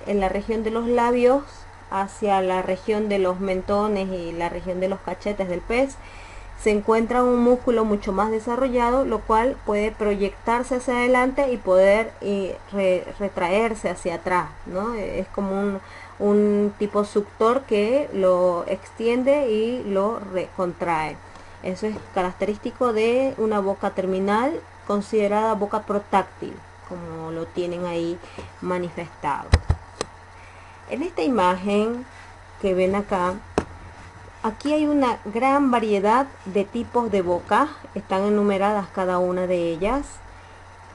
en la región de los labios hacia la región de los mentones y la región de los cachetes del pez se encuentra un músculo mucho más desarrollado, lo cual puede proyectarse hacia adelante y poder retraerse hacia atrás, ¿no? Es como un tipo suctor que lo extiende y lo contrae. Eso es característico de una boca terminal considerada boca protráctil, como lo tienen ahí manifestado. En esta imagen que ven acá, aquí hay una gran variedad de tipos de boca, están enumeradas cada una de ellas.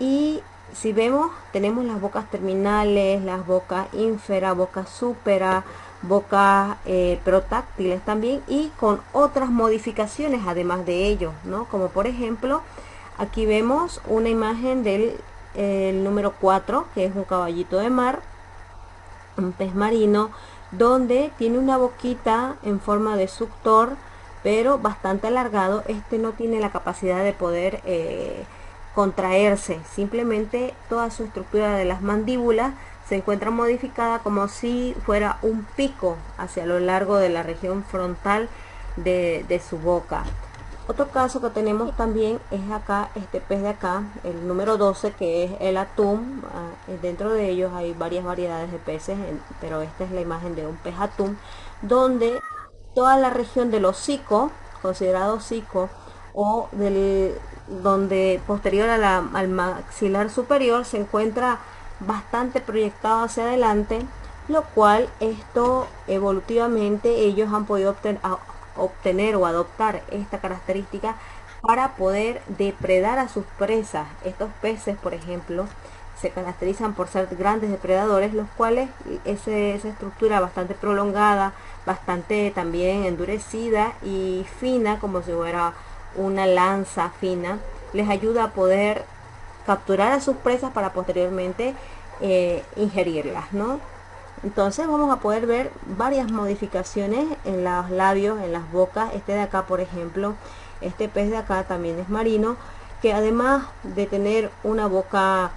Y si vemos, tenemos las bocas terminales, las bocas ínfera, bocas súpera, bocas protráctiles también, y con otras modificaciones además de ello, ¿no? Como por ejemplo, aquí vemos una imagen del número 4, que es un caballito de mar, un pez marino, donde tiene una boquita en forma de suctor, pero bastante alargado. Este no tiene la capacidad de poder contraerse, simplemente toda su estructura de las mandíbulas se encuentra modificada como si fuera un pico hacia lo largo de la región frontal de su boca. Otro caso que tenemos también es acá, este pez de acá, el número 12, que es el atún. Dentro de ellos hay varias variedades de peces, pero esta es la imagen de un pez atún, donde toda la región del hocico, considerado hocico, o donde posterior al maxilar superior, se encuentra bastante proyectado hacia adelante, lo cual esto evolutivamente ellos han podido obtener o adoptar esta característica para poder depredar a sus presas. Estos peces, por ejemplo, se caracterizan por ser grandes depredadores, los cuales esa estructura bastante prolongada, bastante también endurecida y fina, como si fuera una lanza fina, les ayuda a poder capturar a sus presas para posteriormente ingerirlas, ¿no? Entonces vamos a poder ver varias modificaciones en los labios, en las bocas. Este de acá, por ejemplo, este pez de acá también es marino, que además de tener una boca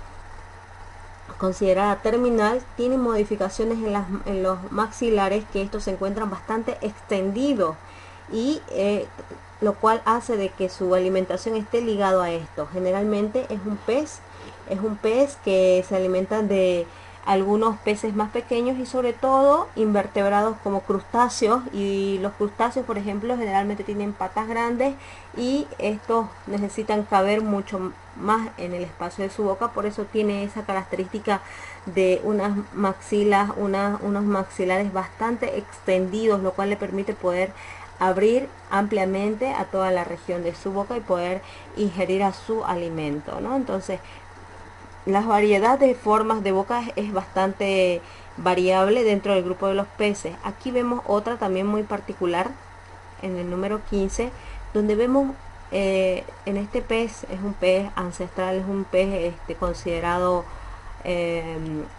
considerada terminal, tiene modificaciones en los maxilares, que estos se encuentran bastante extendidos, y lo cual hace de que su alimentación esté ligado a esto. Generalmente es un pez que se alimenta de algunos peces más pequeños y sobre todo invertebrados como crustáceos, y los crustáceos, por ejemplo, generalmente tienen patas grandes y estos necesitan caber mucho más en el espacio de su boca, por eso tiene esa característica de unas maxilas, unos maxilares bastante extendidos, lo cual le permite poder abrir ampliamente a toda la región de su boca y poder ingerir a su alimento, ¿no? Entonces, la variedad de formas de boca es bastante variable dentro del grupo de los peces. Aquí vemos otra también muy particular en el número 15, donde vemos en este pez, es un pez ancestral, es un pez considerado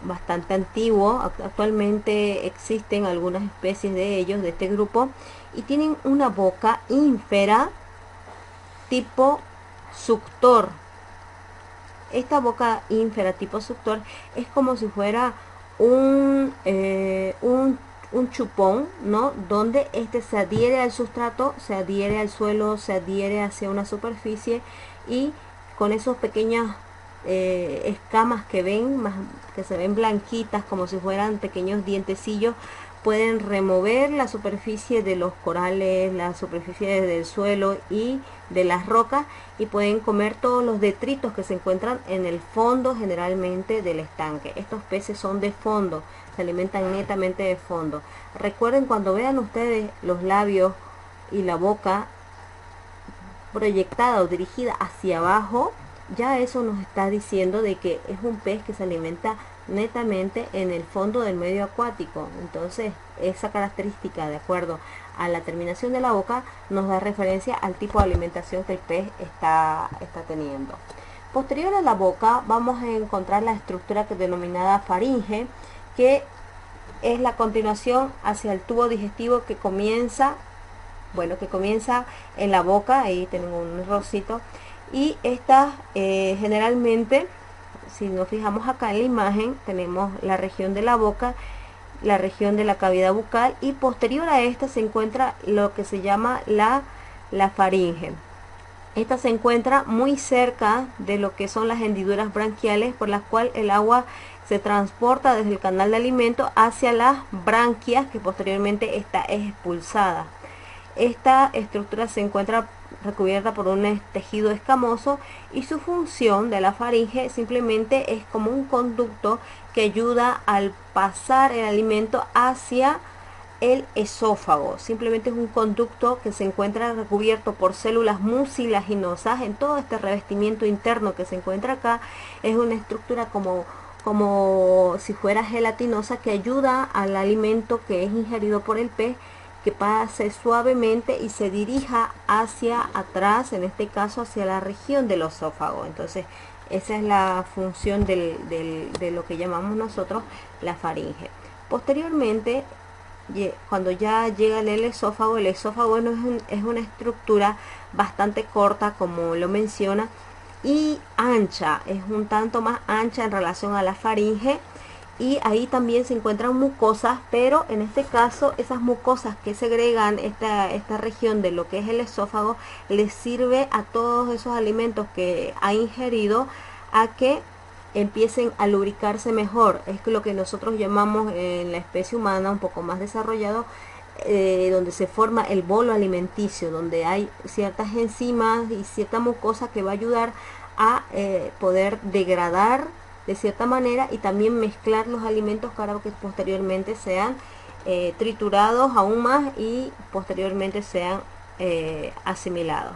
bastante antiguo. Actualmente existen algunas especies de ellos, de este grupo, y tienen una boca ínfera tipo suctor. Esta boca ínfera tipo suctor es como si fuera un chupón, ¿no? Donde este se adhiere al sustrato, se adhiere al suelo, se adhiere hacia una superficie, y con esos pequeñas escamas que ven, que se ven blanquitas como si fueran pequeños dientecillos, pueden remover la superficie de los corales, la superficie del suelo y de las rocas, y pueden comer todos los detritos que se encuentran en el fondo generalmente del estanque. Estos peces son de fondo, se alimentan netamente de fondo. Recuerden, cuando vean ustedes los labios y la boca proyectada o dirigida hacia abajo, ya eso nos está diciendo de que es un pez que se alimenta netamente en el fondo del medio acuático. Entonces, esa característica, de acuerdo a la terminación de la boca, nos da referencia al tipo de alimentación que el pez está teniendo. Posterior a la boca vamos a encontrar la estructura que es denominada faringe, que es la continuación hacia el tubo digestivo que comienza en la boca. Ahí tenemos un rosito, y esta generalmente si nos fijamos acá en la imagen, tenemos la región de la boca, la región de la cavidad bucal, y posterior a esta se encuentra lo que se llama la faringe. Esta se encuentra muy cerca de lo que son las hendiduras branquiales, por las cuales el agua se transporta desde el canal de alimento hacia las branquias, que posteriormente esta es expulsada. Esta estructura se encuentra recubierta por un tejido escamoso, y su función de la faringe simplemente es como un conducto que ayuda al pasar el alimento hacia el esófago. Simplemente es un conducto que se encuentra recubierto por células mucilaginosas. En todo este revestimiento interno que se encuentra acá, es una estructura como si fuera gelatinosa, que ayuda al alimento que es ingerido por el pez que pase suavemente y se dirija hacia atrás, en este caso hacia la región del esófago. Entonces esa es la función de lo que llamamos nosotros la faringe. Posteriormente, cuando ya llega el esófago es una estructura bastante corta, como lo menciona, y ancha, es un tanto más ancha en relación a la faringe, y ahí también se encuentran mucosas, pero en este caso esas mucosas que segregan esta región de lo que es el esófago les sirve a todos esos alimentos que ha ingerido a que empiecen a lubricarse mejor. Es lo que nosotros llamamos en la especie humana un poco más desarrollado, donde se forma el bolo alimenticio, donde hay ciertas enzimas y cierta mucosa que va a ayudar a poder degradar de cierta manera y también mezclar los alimentos para que posteriormente sean triturados aún más y posteriormente sean asimilados.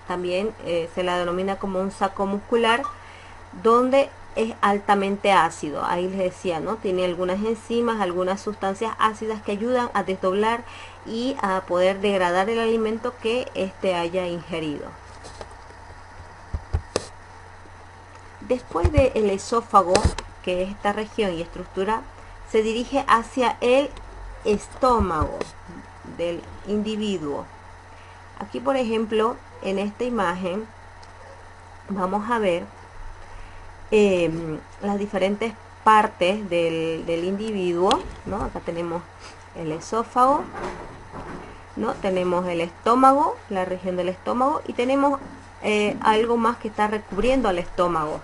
También se la denomina como un saco muscular, donde es altamente ácido. Ahí les decía, ¿no? Tiene algunas enzimas, algunas sustancias ácidas que ayudan a desdoblar y a poder degradar el alimento que éste haya ingerido. Después del esófago, que es esta región y estructura, se dirige hacia el estómago del individuo. Aquí, por ejemplo, en esta imagen vamos a ver las diferentes partes del individuo, ¿no? Acá tenemos el esófago, ¿no? Tenemos el estómago, la región del estómago, y tenemos algo más que está recubriendo al estómago.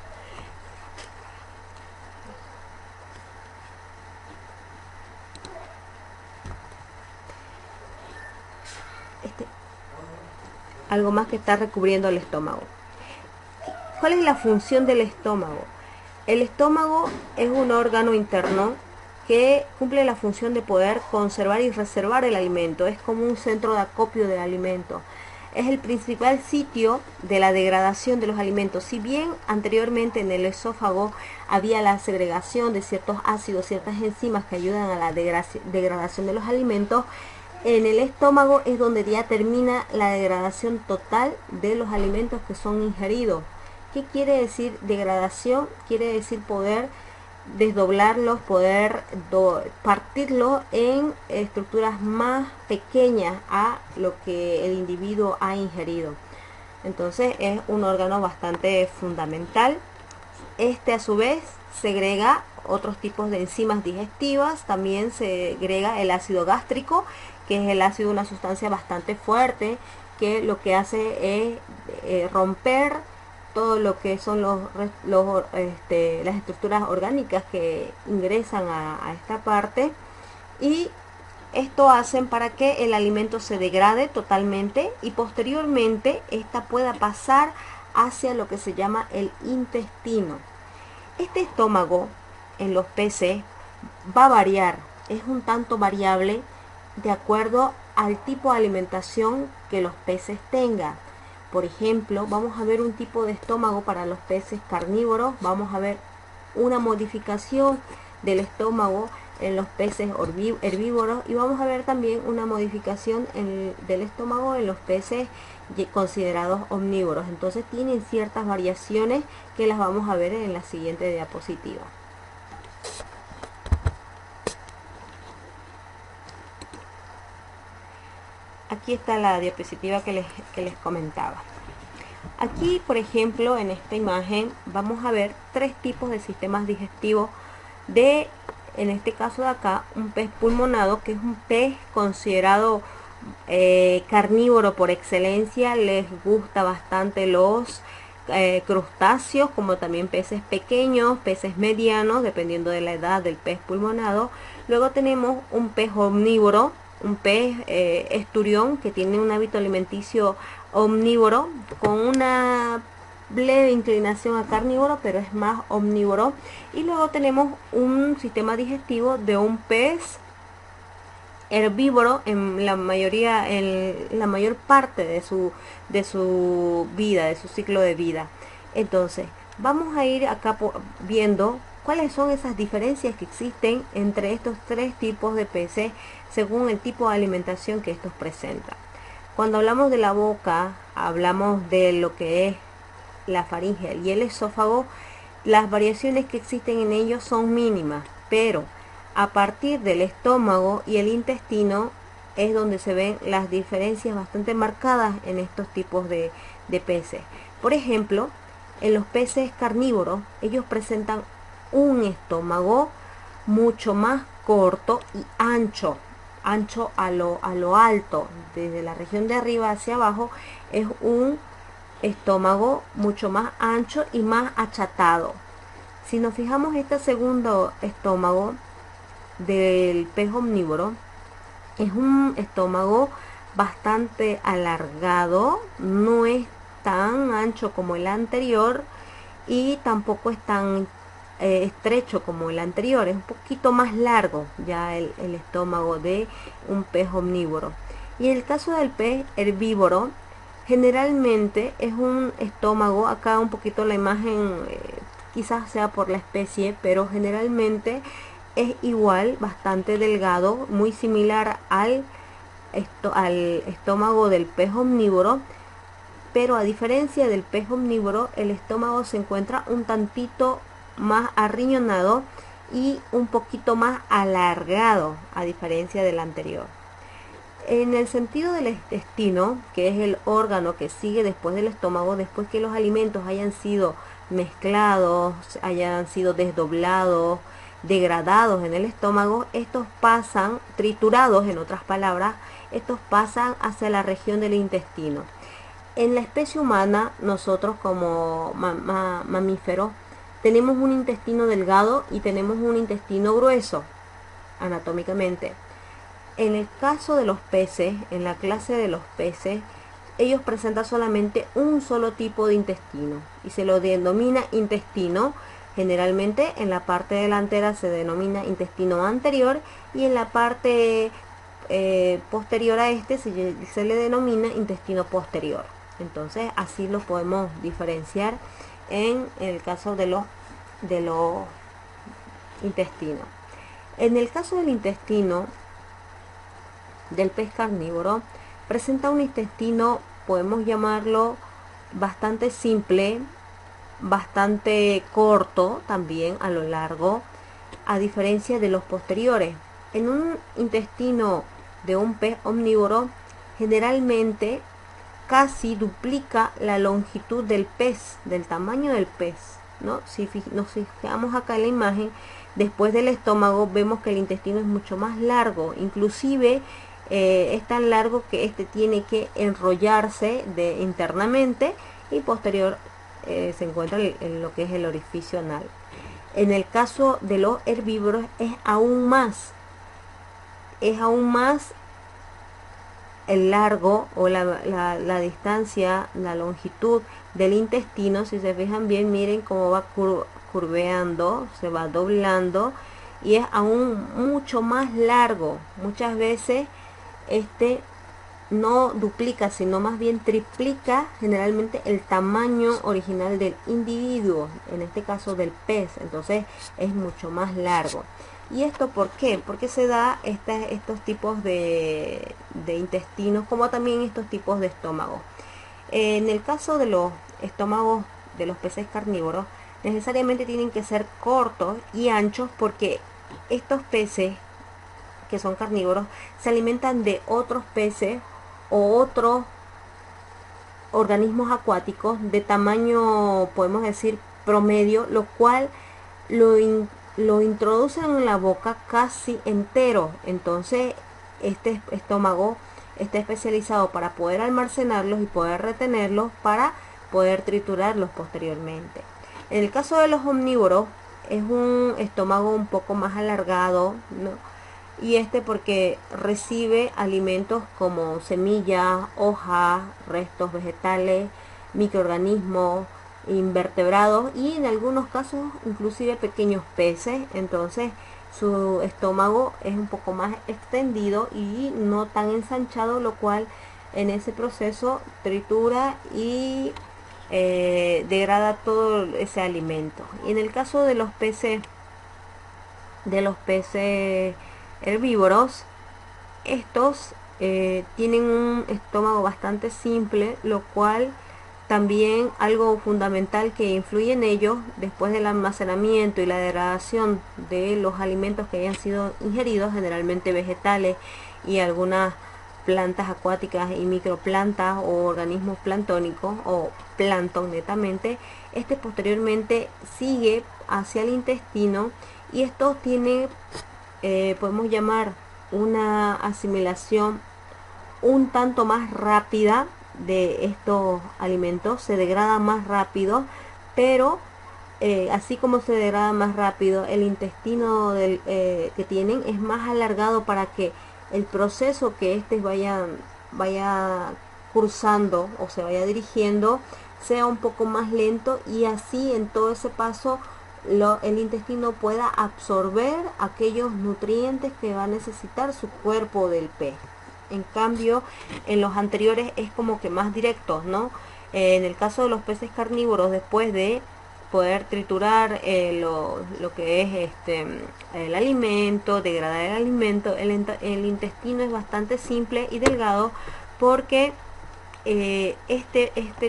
Algo más que está recubriendo el estómago. ¿Cuál es la función del estómago? El estómago es un órgano interno que cumple la función de poder conservar y reservar el alimento. Es como un centro de acopio del alimento. Es el principal sitio de la degradación de los alimentos. Si bien anteriormente en el esófago había la segregación de ciertos ácidos, ciertas enzimas que ayudan a la degradación de los alimentos, en el estómago es donde ya termina la degradación total de los alimentos que son ingeridos. ¿Qué quiere decir degradación? Quiere decir poder desdoblarlos, poder partirlos en estructuras más pequeñas a lo que el individuo ha ingerido. Entonces es un órgano bastante fundamental. Este a su vez segrega otros tipos de enzimas digestivas. También segrega el ácido gástrico, que es el ácido, una sustancia bastante fuerte que lo que hace es romper todo lo que son las estructuras orgánicas que ingresan a esta parte, y esto hacen para que el alimento se degrade totalmente y posteriormente esta pueda pasar hacia lo que se llama el intestino. Este estómago en los peces va a variar, es un tanto variable de acuerdo al tipo de alimentación que los peces tengan. Por ejemplo, vamos a ver un tipo de estómago para los peces carnívoros, vamos a ver una modificación del estómago en los peces herbívoros, y vamos a ver también una modificación del estómago en los peces considerados omnívoros. Entonces tienen ciertas variaciones que las vamos a ver en la siguiente diapositiva. Aquí está la diapositiva que les comentaba. Aquí, por ejemplo, en esta imagen vamos a ver tres tipos de sistemas digestivos de, en este caso de acá, un pez pulmonado, que es un pez considerado carnívoro por excelencia. Les gusta bastante los crustáceos, como también peces pequeños, peces medianos, dependiendo de la edad del pez pulmonado. Luego tenemos un pez omnívoro, un pez esturión, que tiene un hábito alimenticio omnívoro con una leve inclinación a carnívoro, pero es más omnívoro. Y luego tenemos un sistema digestivo de un pez herbívoro en la mayor parte de su vida, de su ciclo de vida. Entonces, vamos a ir acá viendo cuáles son esas diferencias que existen entre estos tres tipos de peces según el tipo de alimentación que estos presentan. Cuando hablamos de la boca, hablamos de lo que es la faringe y el esófago. Las variaciones que existen en ellos son mínimas, pero a partir del estómago y el intestino es donde se ven las diferencias bastante marcadas en estos tipos de peces. Por ejemplo, en los peces carnívoros, ellos presentan un estómago mucho más corto y ancho a lo alto. Desde la región de arriba hacia abajo es un estómago mucho más ancho y más achatado. Si nos fijamos, este segundo estómago del pez omnívoro es un estómago bastante alargado, no es tan ancho como el anterior y tampoco es tan estrecho como el anterior, es un poquito más largo ya el estómago de un pez omnívoro. Y en el caso del pez herbívoro, generalmente es un estómago, acá un poquito la imagen quizás sea por la especie, pero generalmente es igual, bastante delgado, muy similar al estómago del pez omnívoro, pero a diferencia del pez omnívoro, el estómago se encuentra un tantito más arriñonado y un poquito más alargado, a diferencia del anterior. En el sentido del intestino, que es el órgano que sigue después del estómago, después que los alimentos hayan sido mezclados, hayan sido desdoblados, degradados en el estómago, estos pasan, triturados en otras palabras, estos pasan hacia la región del intestino. En la especie humana, nosotros como mamíferos, tenemos un intestino delgado y tenemos un intestino grueso, anatómicamente. En el caso de los peces, en la clase de los peces, ellos presentan solamente un solo tipo de intestino y se lo denomina intestino. Generalmente en la parte delantera se denomina intestino anterior y en la parte posterior a este se le denomina intestino posterior. Entonces así lo podemos diferenciar en el caso de los intestinos. En el caso del intestino del pez carnívoro, presenta un intestino, podemos llamarlo bastante simple, bastante corto también a lo largo, a diferencia de los posteriores. En un intestino de un pez omnívoro, generalmente casi duplica la longitud del pez, del tamaño del pez, ¿no? Si nos fijamos acá en la imagen, después del estómago vemos que el intestino es mucho más largo, inclusive es tan largo que este tiene que enrollarse internamente y posterior se encuentra en lo que es el orificio anal. En el caso de los herbívoros es aún más el largo o la distancia, la longitud del intestino. Si se fijan bien, miren cómo va curveando, se va doblando y es aún mucho más largo. Muchas veces este no duplica, sino más bien triplica generalmente el tamaño original del individuo, en este caso del pez. Entonces es mucho más largo. ¿Y esto por qué? Porque se da estos tipos de intestinos, como también estos tipos de estómagos. En el caso de los estómagos de los peces carnívoros, necesariamente tienen que ser cortos y anchos, porque estos peces que son carnívoros se alimentan de otros peces o otros organismos acuáticos de tamaño, podemos decir, promedio, lo cual lo, lo introducen en la boca casi entero. Entonces este estómago está especializado para poder almacenarlos y poder retenerlos para poder triturarlos posteriormente. En el caso de los omnívoros es un estómago un poco más alargado, ¿no? Y porque recibe alimentos como semillas, hojas, restos vegetales, microorganismos, invertebrados y en algunos casos inclusive pequeños peces. Entonces su estómago es un poco más extendido y no tan ensanchado, lo cual en ese proceso tritura y degrada todo ese alimento. Y en el caso de los peces herbívoros, estos tienen un estómago bastante simple, lo cual también algo fundamental que influye en ellos después del almacenamiento y la degradación de los alimentos que hayan sido ingeridos, generalmente vegetales y algunas plantas acuáticas y microplantas o organismos planctónicos o plancton netamente, posteriormente sigue hacia el intestino y esto tiene, podemos llamar, una asimilación un tanto más rápida de estos alimentos, se degrada más rápido, pero así como se degrada más rápido, el intestino que tienen es más alargado para que el proceso que vaya cursando o se vaya dirigiendo sea un poco más lento, y así en todo ese paso el intestino pueda absorber aquellos nutrientes que va a necesitar su cuerpo del pez. En cambio, en los anteriores es como que más directos, ¿no? En el caso de los peces carnívoros, después de poder triturar lo que es el alimento, degradar el alimento, el intestino es bastante simple y delgado, porque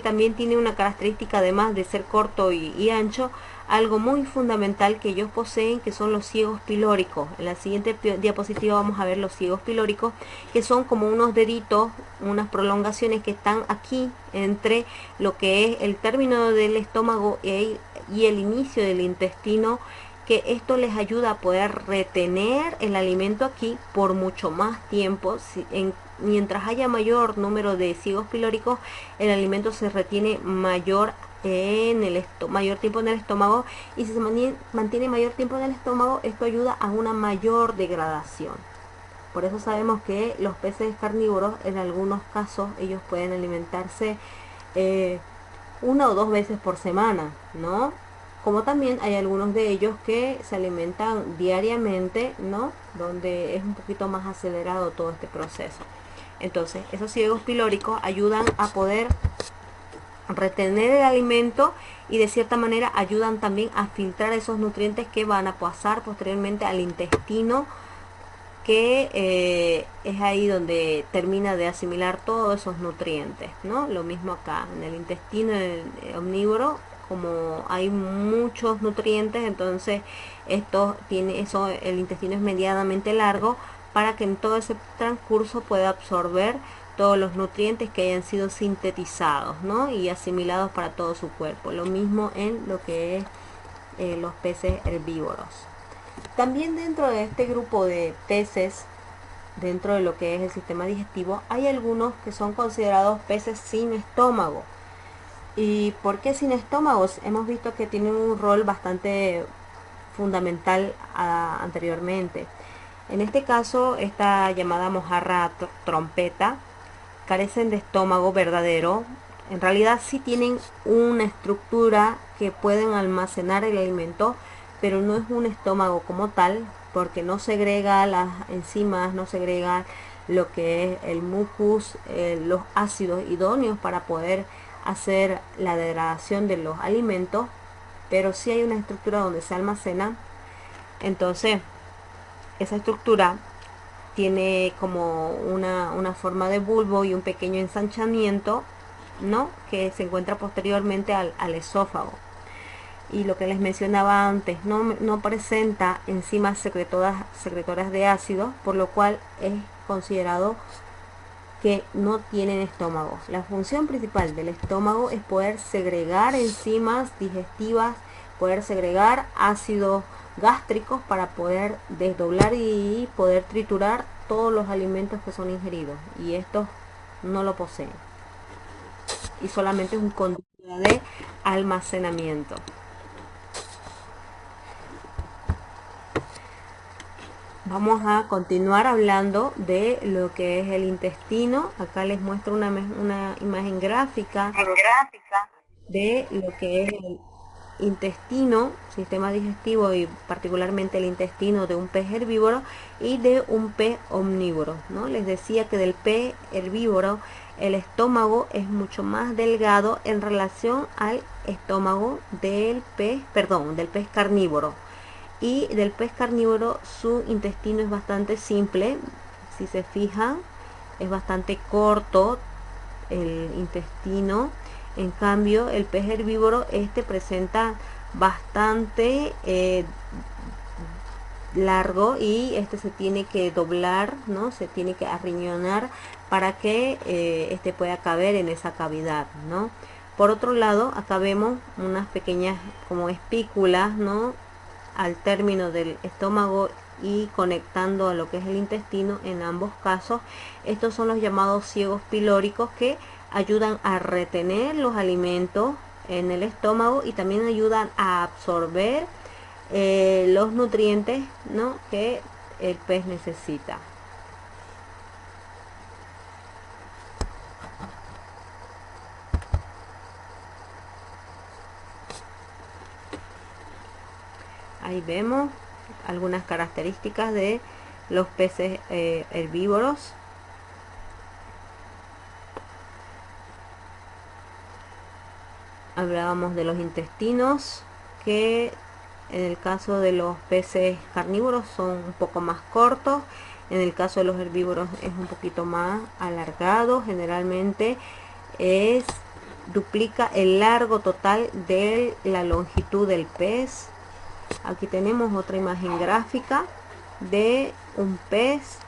también tiene una característica, además de ser corto y ancho, algo muy fundamental que ellos poseen, que son los ciegos pilóricos. En la siguiente diapositiva vamos a ver los ciegos pilóricos, que son como unos deditos, unas prolongaciones que están aquí entre lo que es el término del estómago y el inicio del intestino, que esto les ayuda a poder retener el alimento aquí por mucho más tiempo. Mientras haya mayor número de ciegos pilóricos, el alimento se retiene mayor tiempo en el estómago, y si se mantiene mayor tiempo en el estómago, esto ayuda a una mayor degradación. Por eso sabemos que los peces carnívoros, en algunos casos, ellos pueden alimentarse una o dos veces por semana, ¿no? Como también hay algunos de ellos que se alimentan diariamente, ¿no? Donde es un poquito más acelerado todo este proceso. Entonces, esos ciegos pilóricos ayudan a poder retener el alimento y de cierta manera ayudan también a filtrar esos nutrientes que van a pasar posteriormente al intestino, que es ahí donde termina de asimilar todos esos nutrientes, ¿no? Lo mismo acá en el intestino omnívoro, como hay muchos nutrientes, entonces el intestino es medianamente largo para que en todo ese transcurso pueda absorber todos los nutrientes que hayan sido sintetizados, ¿no? Y asimilados para todo su cuerpo. Lo mismo en lo que es los peces herbívoros. También dentro de este grupo de peces, dentro de lo que es el sistema digestivo, hay algunos que son considerados peces sin estómago. ¿Y por qué sin estómagos? Hemos visto que tienen un rol bastante fundamental anteriormente. En este caso, esta llamada mojarra trompeta carecen de estómago verdadero. En realidad sí tienen una estructura que pueden almacenar el alimento, pero no es un estómago como tal, porque no segrega las enzimas, no segrega lo que es el mucus, los ácidos idóneos para poder hacer la degradación de los alimentos, pero sí hay una estructura donde se almacena. Entonces esa estructura tiene como una forma de bulbo y un pequeño ensanchamiento, ¿no? Que se encuentra posteriormente al esófago. Y lo que les mencionaba antes, no presenta enzimas secretoras de ácido, por lo cual es considerado que no tienen estómago. La función principal del estómago es poder segregar enzimas digestivas, poder segregar ácidos gástricos para poder desdoblar y poder triturar todos los alimentos que son ingeridos, y estos no lo poseen, y solamente es un conducto de almacenamiento. Vamos a continuar hablando de lo que es el intestino. Acá les muestro una imagen gráfica de lo que es el intestino, sistema digestivo, y particularmente el intestino de un pez herbívoro y de un pez omnívoro, ¿no? Les decía que del pez herbívoro el estómago es mucho más delgado en relación al estómago del pez carnívoro. Y del pez carnívoro su intestino es bastante simple, si se fijan, es bastante corto el intestino. En cambio el pez herbívoro presenta bastante largo, y se tiene que doblar, ¿no? Se tiene que arriñonar para que pueda caber en esa cavidad, ¿no? Por otro lado, acá vemos unas pequeñas como espículas, ¿no? Al término del estómago y conectando a lo que es el intestino. En ambos casos, estos son los llamados ciegos pilóricos, que ayudan a retener los alimentos en el estómago y también ayudan a absorber los nutrientes, ¿no? Que el pez necesita. Ahí vemos algunas características de los peces herbívoros. Hablábamos de los intestinos, que en el caso de los peces carnívoros son un poco más cortos. En el caso de los herbívoros es un poquito más alargado. Generalmente duplica el largo total de la longitud del pez. Aquí tenemos otra imagen gráfica de un pez,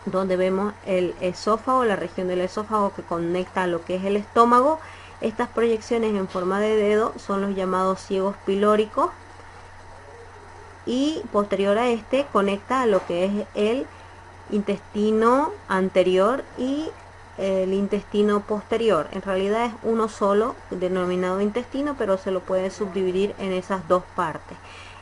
donde vemos el esófago, la región del esófago que conecta a lo que es el estómago. Estas proyecciones en forma de dedo son los llamados ciegos pilóricos, y posterior a conecta a lo que es el intestino anterior y el intestino posterior. En realidad es uno solo, denominado intestino, pero se lo puede subdividir en esas dos partes.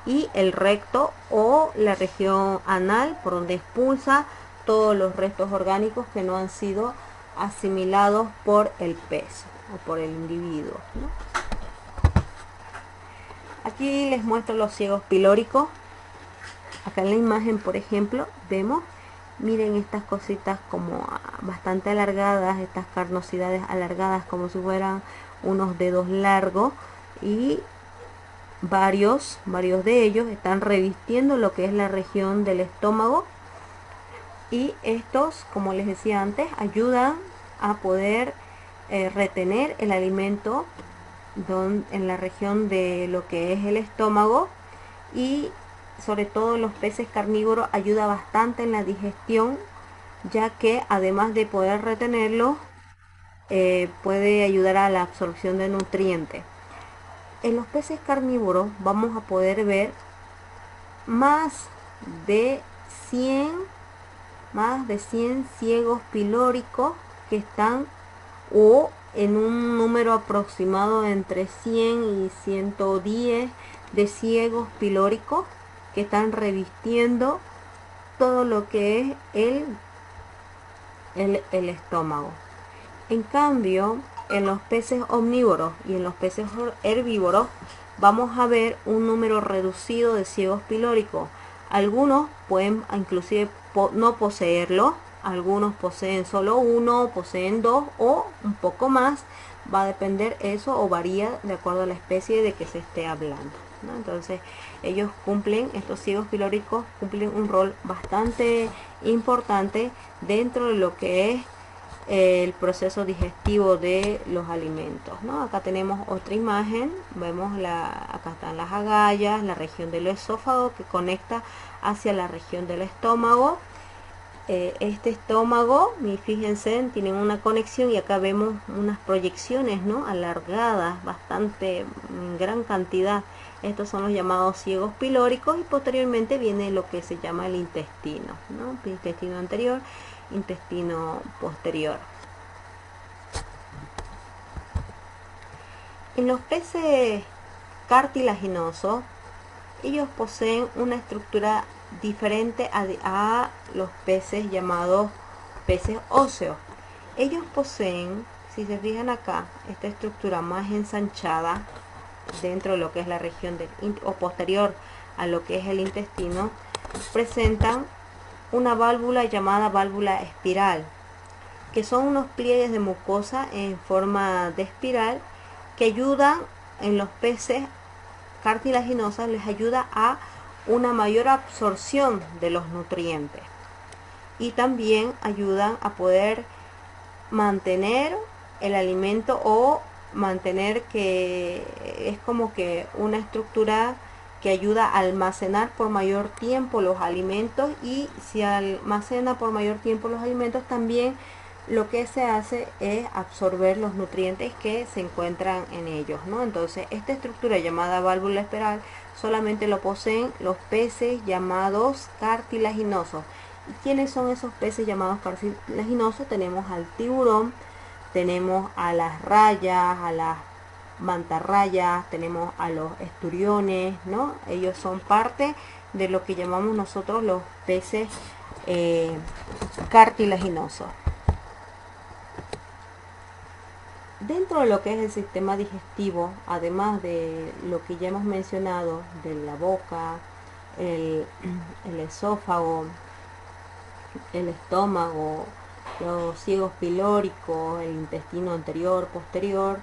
Y el recto, o la región anal, por donde expulsa todos los restos orgánicos que no han sido asimilados por el pez o por el individuo, ¿no? Aquí les muestro los ciegos pilóricos. Acá en la imagen, por ejemplo, vemos, miren estas cositas como bastante alargadas, estas carnosidades alargadas como si fueran unos dedos largos, y varios de ellos están revistiendo lo que es la región del estómago, y estos, como les decía antes, ayudan a poder retener el alimento en la región de lo que es el estómago. Y sobre todo los peces carnívoros ayuda bastante en la digestión, ya que además de poder retenerlo, puede ayudar a la absorción de nutrientes. En los peces carnívoros vamos a poder ver más de 100 ciegos pilóricos que están, o en un número aproximado entre 100 y 110 de ciegos pilóricos que están revistiendo todo lo que es el estómago. En cambio, en los peces omnívoros y en los peces herbívoros vamos a ver un número reducido de ciegos pilóricos. Algunos pueden inclusive no poseerlo, algunos poseen solo uno, poseen dos o un poco más. Va a depender eso, o varía de acuerdo a la especie de que se esté hablando, ¿no? Entonces estos ciegos pilóricos cumplen un rol bastante importante dentro de lo que es el proceso digestivo de los alimentos, ¿no? Acá tenemos otra imagen, vemos acá están las agallas, la región del esófago que conecta hacia la región del estómago, este estómago, y fíjense, tienen una conexión y acá vemos unas proyecciones, ¿no?, alargadas, bastante, en gran cantidad. Estos son los llamados ciegos pilóricos, y posteriormente viene lo que se llama el intestino, ¿no?, intestino anterior, intestino posterior. En los peces cartilaginosos, ellos poseen una estructura diferente a los peces llamados peces óseos. Ellos poseen, si se fijan acá, esta estructura más ensanchada dentro de lo que es la región o posterior a lo que es el intestino. Presentan una válvula llamada válvula espiral, que son unos pliegues de mucosa en forma de espiral que ayudan en los peces cartilaginosos, les ayuda a una mayor absorción de los nutrientes, y también ayudan a poder mantener el alimento, o mantener, que es como que una estructura que ayuda a almacenar por mayor tiempo los alimentos, y si almacena por mayor tiempo los alimentos, también lo que se hace es absorber los nutrientes que se encuentran en ellos, ¿no? Entonces, esta estructura llamada válvula espiral solamente lo poseen los peces llamados cartilaginosos. ¿Y quiénes son esos peces llamados cartilaginosos? Tenemos al tiburón, tenemos a las rayas, a las mantarrayas, tenemos a los esturiones, ¿no? Ellos son parte de lo que llamamos nosotros los peces cartilaginosos. Dentro de lo que es el sistema digestivo, además de lo que ya hemos mencionado, de la boca, el esófago, el estómago, los ciegos pilóricos, el intestino anterior, posterior,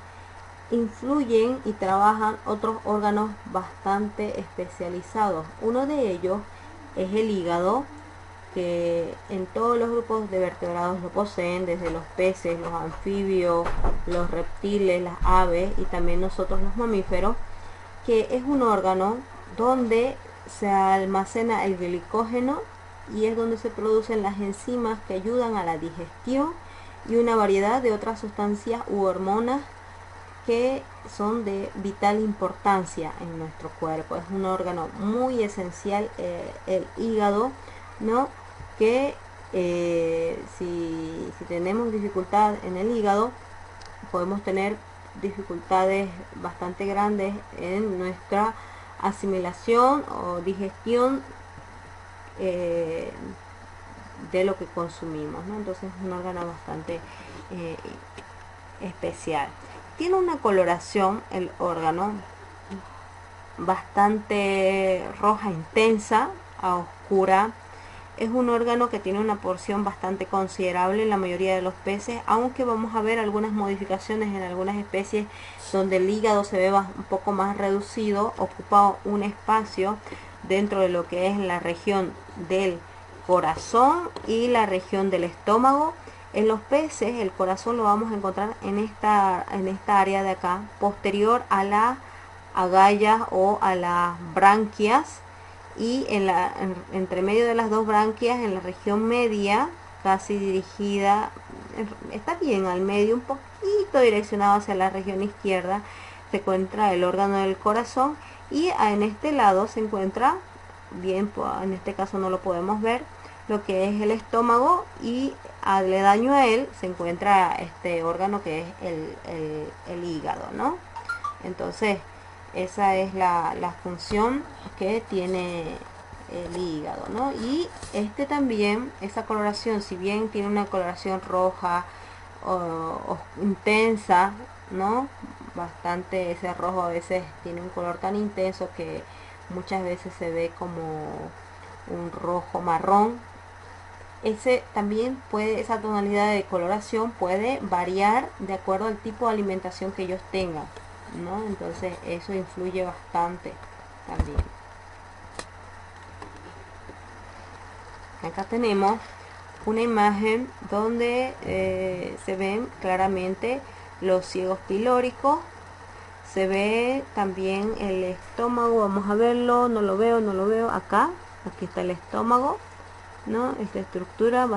influyen y trabajan otros órganos bastante especializados. Uno de ellos es el hígado, que en todos los grupos de vertebrados lo poseen, desde los peces, los anfibios, los reptiles, las aves y también nosotros los mamíferos, que es un órgano donde se almacena el glicógeno y es donde se producen las enzimas que ayudan a la digestión y una variedad de otras sustancias u hormonas que son de vital importancia en nuestro cuerpo. Es un órgano muy esencial, el hígado, ¿no? Que si tenemos dificultad en el hígado, podemos tener dificultades bastante grandes en nuestra asimilación o digestión de lo que consumimos, ¿no? Entonces es un órgano bastante especial. Tiene una coloración el órgano bastante roja intensa a oscura. Es un órgano que tiene una porción bastante considerable en la mayoría de los peces, aunque vamos a ver algunas modificaciones en algunas especies donde el hígado se ve un poco más reducido, ocupa un espacio dentro de lo que es la región del corazón y la región del estómago. En los peces el corazón lo vamos a encontrar en esta área de acá, posterior a las agallas o a las branquias, y entre medio de las dos branquias, en la región media, casi dirigida, está bien al medio, un poquito direccionado hacia la región izquierda, se encuentra el órgano del corazón, y en este lado se encuentra, bien, en este caso no lo podemos ver, lo que es el estómago, y aledaño a él se encuentra este órgano que es el hígado, ¿no? Entonces esa es la función que tiene el hígado, ¿no? Y este también, esa coloración, si bien tiene una coloración roja o intensa, ¿no? Bastante, ese rojo a veces tiene un color tan intenso que muchas veces se ve como un rojo marrón. Ese también esa tonalidad de coloración puede variar de acuerdo al tipo de alimentación que ellos tengan, ¿no? Entonces eso influye bastante también. Acá tenemos una imagen donde se ven claramente los ciegos pilóricos, se ve también el estómago, vamos a verlo, no lo veo, aquí está el estómago, ¿no? Esta estructura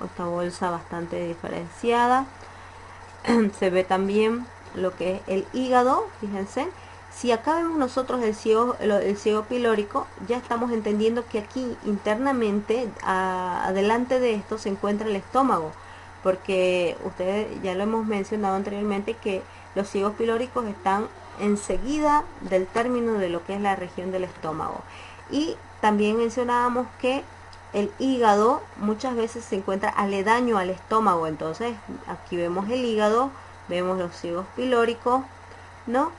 esta bolsa bastante diferenciada. Se ve también lo que es el hígado, fíjense. Si acá vemos nosotros el ciego pilórico, ya estamos entendiendo que aquí internamente, adelante de esto, se encuentra el estómago, porque ustedes ya lo hemos mencionado anteriormente que los ciegos pilóricos están enseguida del término de lo que es la región del estómago. Y también mencionábamos que el hígado muchas veces se encuentra aledaño al estómago, entonces aquí vemos el hígado, vemos los ciegos pilóricos, ¿no?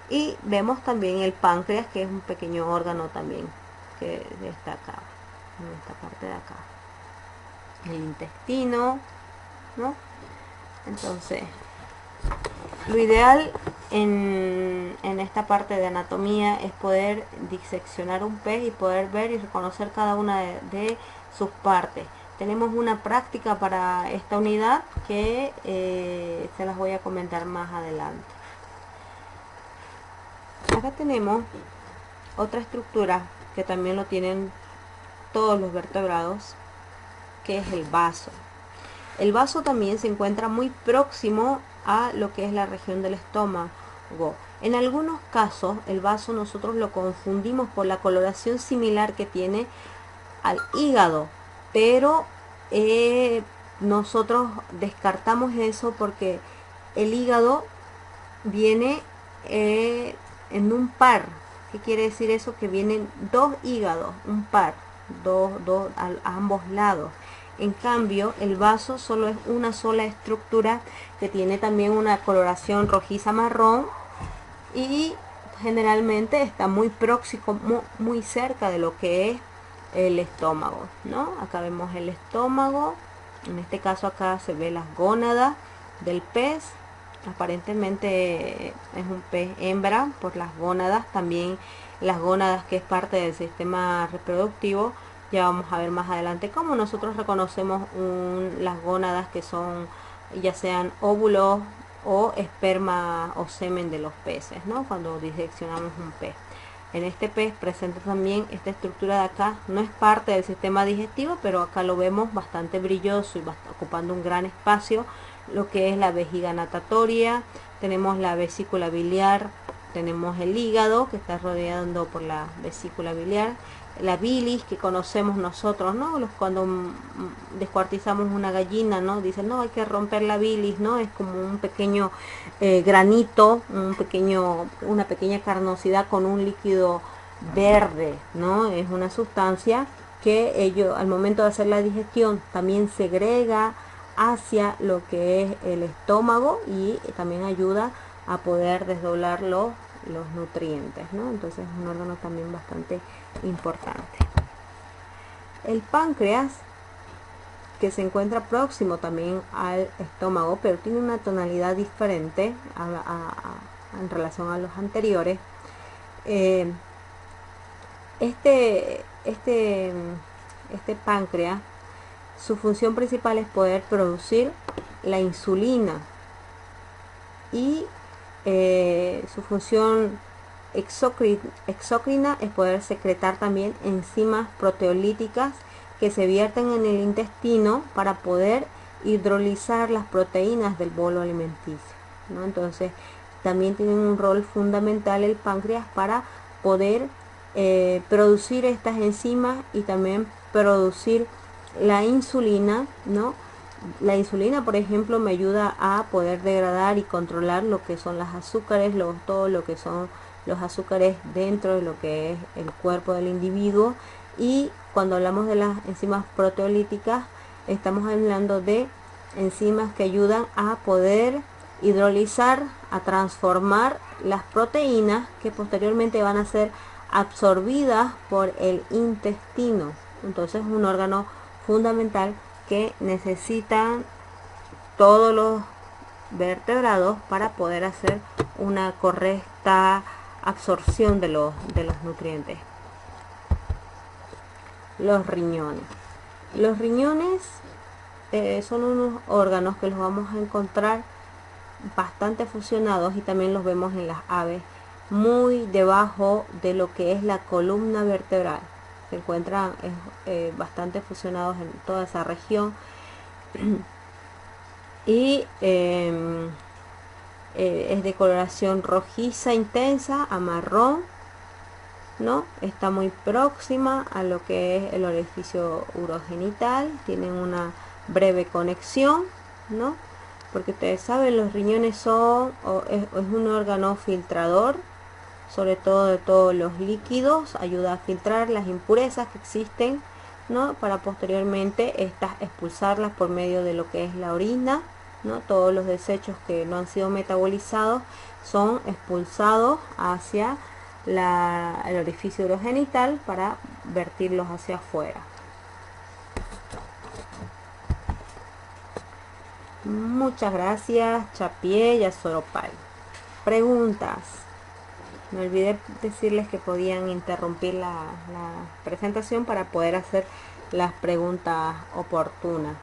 Y vemos también el páncreas, que es un pequeño órgano también que está acá, en esta parte de acá, el intestino, ¿no? Entonces, lo ideal en esta parte de anatomía es poder diseccionar un pez y poder ver y reconocer cada una de sus partes. Tenemos una práctica para esta unidad que se las voy a comentar más adelante. Acá tenemos otra estructura que también lo tienen todos los vertebrados, que es el vaso. El vaso también se encuentra muy próximo a lo que es la región del estómago. En algunos casos el vaso nosotros lo confundimos por la coloración similar que tiene al hígado, pero nosotros descartamos eso porque el hígado viene en un par. ¿Qué quiere decir eso? Que vienen dos hígados, un par, dos a ambos lados. En cambio, el vaso solo es una sola estructura que tiene también una coloración rojiza marrón y generalmente está muy próximo, muy cerca de lo que es el estómago, ¿no? Acá vemos el estómago, en este caso acá se ve las gónadas del pez. Aparentemente es un pez hembra por las gónadas, también las gónadas que es parte del sistema reproductivo. Ya vamos a ver más adelante cómo nosotros reconocemos las gónadas que son ya sean óvulos o esperma o semen de los peces, ¿no? Cuando diseccionamos un pez. En este pez presenta también esta estructura de acá, no es parte del sistema digestivo, pero acá lo vemos bastante brilloso y ocupando un gran espacio, lo que es la vejiga natatoria, tenemos la vesícula biliar, tenemos el hígado que está rodeado por la vesícula biliar, la bilis que conocemos nosotros, ¿no? Cuando descuartizamos una gallina, ¿no? Dicen, no, hay que romper la bilis, ¿no? Es como un pequeño granito, una pequeña carnosidad con un líquido verde, ¿no? Es una sustancia que al momento de hacer la digestión también segrega hacia lo que es el estómago y también ayuda a poder desdoblar los nutrientes, ¿no? Entonces es un órgano también bastante importante. El páncreas, que se encuentra próximo también al estómago, pero tiene una tonalidad diferente en relación a los anteriores. Este páncreas, su función principal es poder producir la insulina y su función exócrina es poder secretar también enzimas proteolíticas que se vierten en el intestino para poder hidrolizar las proteínas del bolo alimenticio, ¿no? Entonces también tiene un rol fundamental el páncreas para poder producir estas enzimas y también producir la insulina, ¿no? La insulina, por ejemplo, me ayuda a poder degradar y controlar lo que son las azúcares, todo lo que son los azúcares dentro de lo que es el cuerpo del individuo. Y cuando hablamos de las enzimas proteolíticas, estamos hablando de enzimas que ayudan a poder hidrolizar, a transformar las proteínas que posteriormente van a ser absorbidas por el intestino. Entonces es un órgano fundamental que necesitan todos los vertebrados para poder hacer una correcta absorción de los nutrientes. Los riñones. Los riñones son unos órganos que los vamos a encontrar bastante fusionados y también los vemos en las aves muy debajo de lo que es la columna vertebral. se encuentran bastante fusionados en toda esa región. Y es de coloración rojiza intensa a marrón, ¿no? Está muy próxima a lo que es el orificio urogenital, tienen una breve conexión, ¿no? Porque ustedes saben, los riñones son es un órgano filtrador, sobre todo de todos los líquidos, ayuda a filtrar las impurezas que existen, ¿no? Para posteriormente estas expulsarlas por medio de lo que es la orina, ¿no? Todos los desechos que no han sido metabolizados son expulsados hacia el orificio urogenital para vertirlos hacia afuera. Muchas gracias, Chapié y Azoropal. Preguntas. Me olvidé decirles que podían interrumpir la presentación para poder hacer las preguntas oportunas.